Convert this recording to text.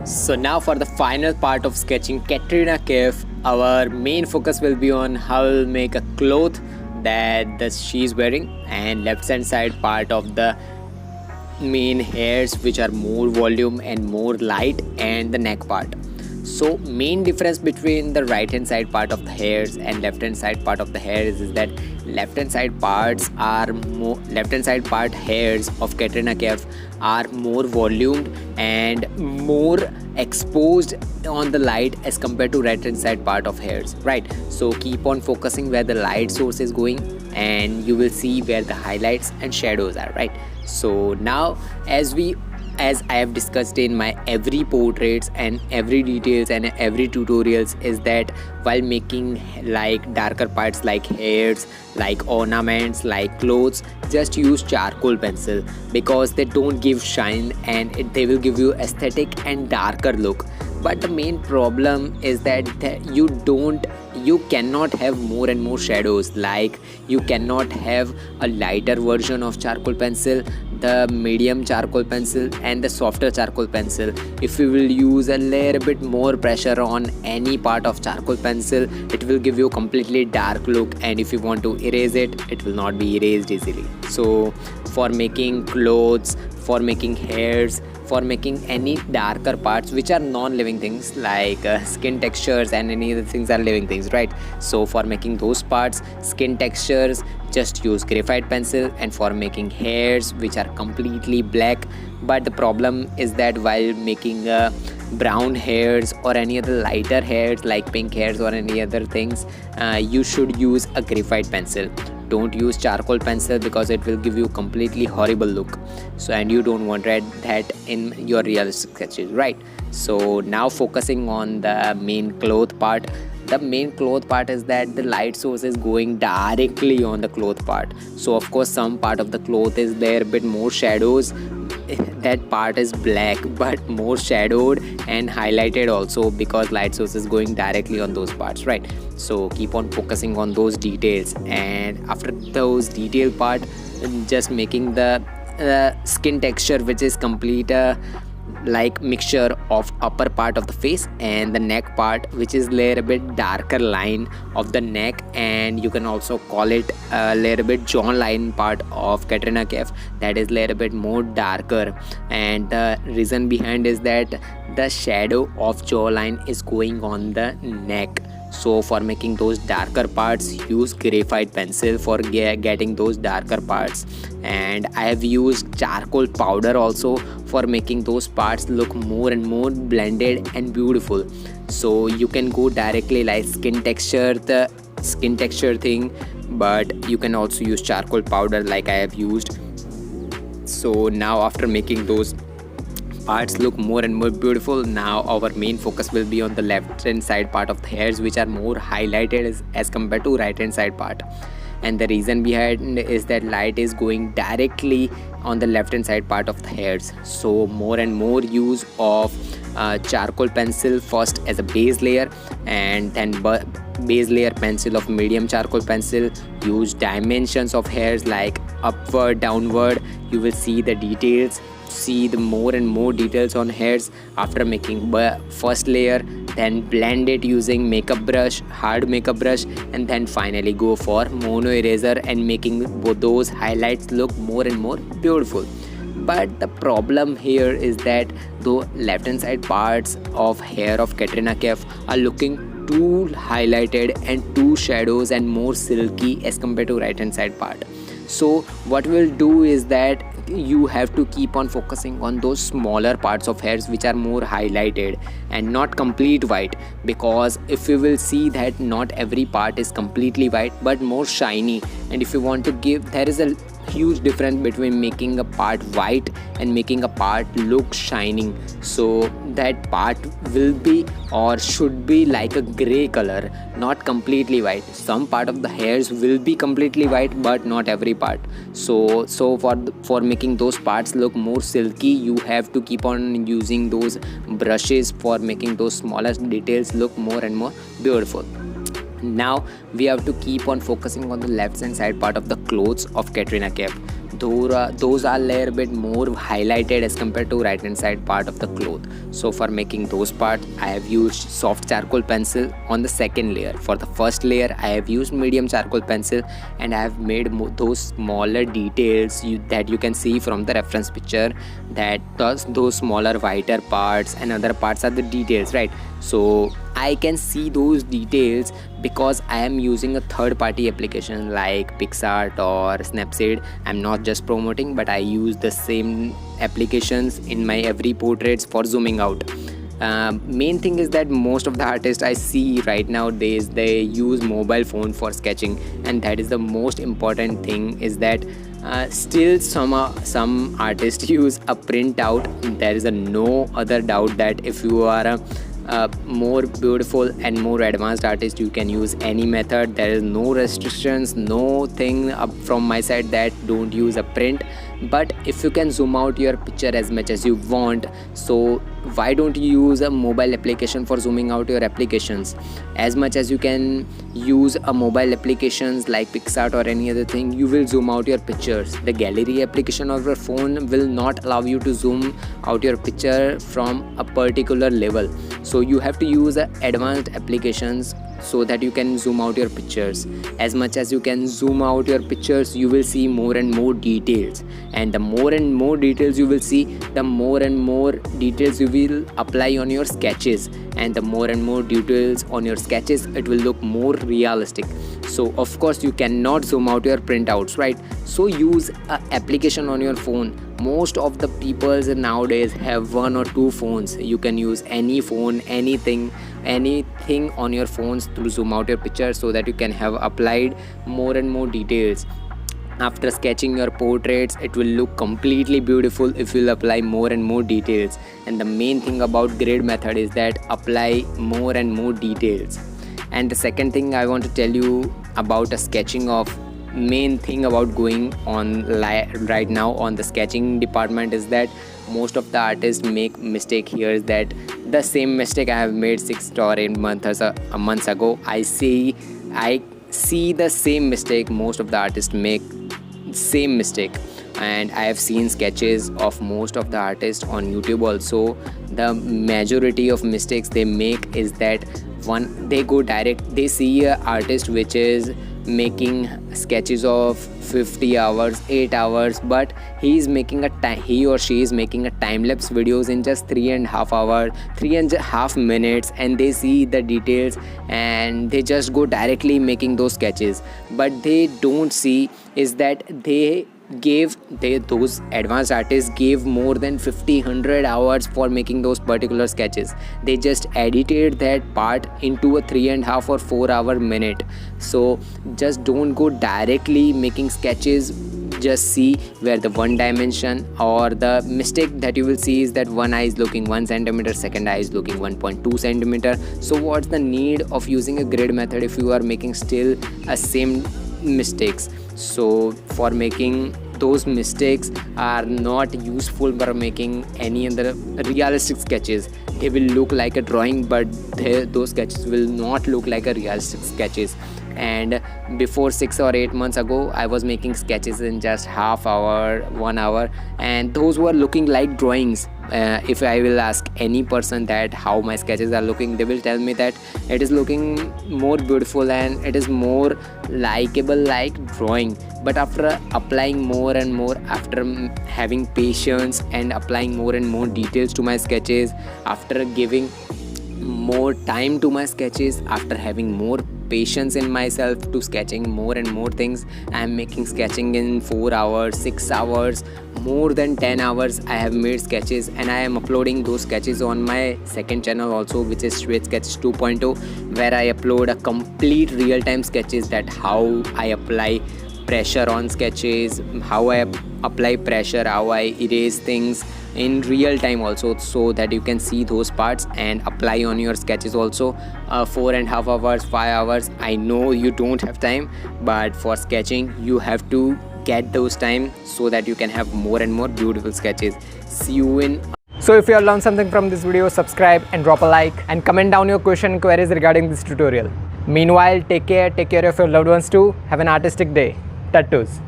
So now for the final part of sketching Katrina Kaif, our main focus will be on how we'll make a cloth that she's wearing, and left hand side part of the main hairs which are more volume and more light, and the neck part. So main difference between the right hand side part of the hairs and left hand side part of the hairs is that left hand side part hairs of Katrina Kaif are more volumed and more exposed on the light as compared to right hand side part of hairs, right? So keep on focusing where the light source is going, and you will see where the highlights and shadows are, right? So now as I have discussed in my every portraits and every details and every tutorials, is that while making like darker parts like hairs, like ornaments, like clothes, just use charcoal pencil because they don't give shine, and they will give you aesthetic and darker look. But the main problem is that you cannot have more and more shadows. Like you cannot have a lighter version of charcoal pencil, the medium charcoal pencil and the softer charcoal pencil. If you will use a little bit more pressure on any part of charcoal pencil, it will give you a completely dark look, and if you want to erase it, it will not be erased easily. So for making clothes, for making hairs, for making any darker parts which are non-living things like skin textures and any other things are living things, right? So for making those parts, skin textures, just use graphite pencil, and for making hairs which are completely black. But the problem is that while making brown hairs or any other lighter hairs like pink hairs or any other things, you should use a graphite pencil. Don't use charcoal pencil because it will give you completely horrible look. So, and you don't want that in your realistic sketches, right? So now focusing on the main cloth part. The main cloth part is that the light source is going directly on the cloth part. So of course some part of the cloth is there, a bit more shadows. That part is black but more shadowed and highlighted also because light source is going directly on those parts, right? So keep on focusing on those details, and after those detail part, just making the skin texture which is complete like mixture of upper part of the face and the neck part, which is layer a bit darker line of the neck, and you can also call it a little bit jawline part of Katrina Kaif, that is layer a bit more darker. And the reason behind is that the shadow of jawline is going on the neck. So for making those darker parts, use graphite pencil for getting those darker parts. And I have used charcoal powder also for making those parts look more and more blended and beautiful. So you can go directly like the skin texture thing, but you can also use charcoal powder like I have used. So now after making those parts look more and more beautiful, now our main focus will be on the left hand side part of the hairs, which are more highlighted as compared to right hand side part. And the reason behind is that light is going directly on the left hand side part of the hairs. So more and more use of charcoal pencil first as a base layer, and then base layer pencil of medium charcoal pencil. Use dimensions of hairs like upward, downward. You will see the details, see the more and more details on hairs after making first layer, then blend it using makeup brush, hard makeup brush, and then finally go for mono eraser and making those highlights look more and more beautiful. But the problem here is that the left hand side parts of hair of Katrina Kaif are looking too highlighted and too shadows and more silky as compared to right hand side part. So what we'll do is that you have to keep on focusing on those smaller parts of hairs which are more highlighted and not complete white, because if you will see that not every part is completely white but more shiny, and if you want to give, there is a huge difference between making a part white and making a part look shining. So that part will be or should be like a gray color, not completely white. Some part of the hairs will be completely white but not every part. So for making those parts look more silky, you have to keep on using those brushes for making those smallest details look more and more beautiful. Now we have to keep on focusing on the left hand side part of the clothes of Katrina Kaif. those are layer bit more highlighted as compared to right hand side part of the cloth. So for making those parts, I have used soft charcoal pencil on the second layer. For the first layer, I have used medium charcoal pencil, and I have made those smaller details that you can see from the reference picture, that those smaller whiter parts and other parts are the details, right? So I can see those details because I am using a third party application like PixArt or Snapseed. I'm not just promoting, but I use the same applications in my every portraits for zooming out. Main thing is that most of the artists I see right nowadays, they use mobile phone for sketching, and that is the most important thing, is that still some artists use a printout. There is no other doubt that if you are a more beautiful and more advanced artist, you can use any method. There is no restrictions, no thing up from my side that don't use a print. But if you can zoom out your picture as much as you want, so why don't you use a mobile application for zooming out your applications? As much as you can use a mobile applications like PixArt or any other thing, you will zoom out your pictures. The gallery application of your phone will not allow you to zoom out your picture from a particular level. So you have to use advanced applications so that you can zoom out your pictures. As much as you can zoom out your pictures, you will see more and more details, and the more and more details you will see, the more and more details you will apply on your sketches, and the more and more details on your sketches, it will look more realistic. So of course you cannot zoom out your printouts, right? So use an application on your phone. Most of the people nowadays have one or two phones. You can use any phone, anything on your phones to zoom out your picture, so that you can have applied more and more details. After sketching your portraits, it will look completely beautiful if you'll apply more and more details. And the main thing about grid method is that apply more and more details. And the second thing I want to tell you about a sketching of, main thing about going on right now on the sketching department, is that most of the artists make mistake here, is that the same mistake I have made 6 or 8 months ago. I see the same mistake most of the artists make, same mistake. And I have seen sketches of most of the artists on YouTube also. The majority of mistakes they make is that, one, they go direct, they see an artist which is making sketches of 50 hours, 8 hours, but he or she is making a time-lapse videos in just 3.5 minutes, and they see the details and they just go directly making those sketches. But they don't see is that those advanced artists gave more than 100 hours for making those particular sketches. They just edited that part into a 3.5 or 4 hour minute. So just don't go directly making sketches. Just see where the one dimension, or the mistake that you will see is that one eye is looking 1 centimeter, second eye is looking 1.2 centimeter. So what's the need of using a grid method if you are making still a same mistakes? So for making those mistakes are not useful for making any other realistic sketches. They will look like a drawing, but those sketches will not look like a realistic sketches. And before 6 or 8 months ago, I was making sketches in just half hour, 1 hour, and those were looking like drawings. If I will ask any person that how my sketches are looking, they will tell me that it is looking more beautiful and it is more likable like drawing. But after applying more and more, after having patience and applying more and more details to my sketches, after giving more time to my sketches, after having more patience in myself to sketching more and more things, I am making sketching in 4 hours, 6 hours, more than 10 hours. I have made sketches, and I am uploading those sketches on my second channel also, which is Shwet Sketch 2.0, where I upload a complete real-time sketches, that how I apply pressure on sketches, how I apply pressure, how I erase things in real time also, so that you can see those parts and apply on your sketches also. 4.5 hours, 5 hours, I know you don't have time, but for sketching you have to get those time so that you can have more and more beautiful sketches. See you in. So if you have learned something from this video, subscribe and drop a like, and comment down your question and queries regarding this tutorial. Meanwhile, take care of your loved ones too. Have an artistic day. Tattoos.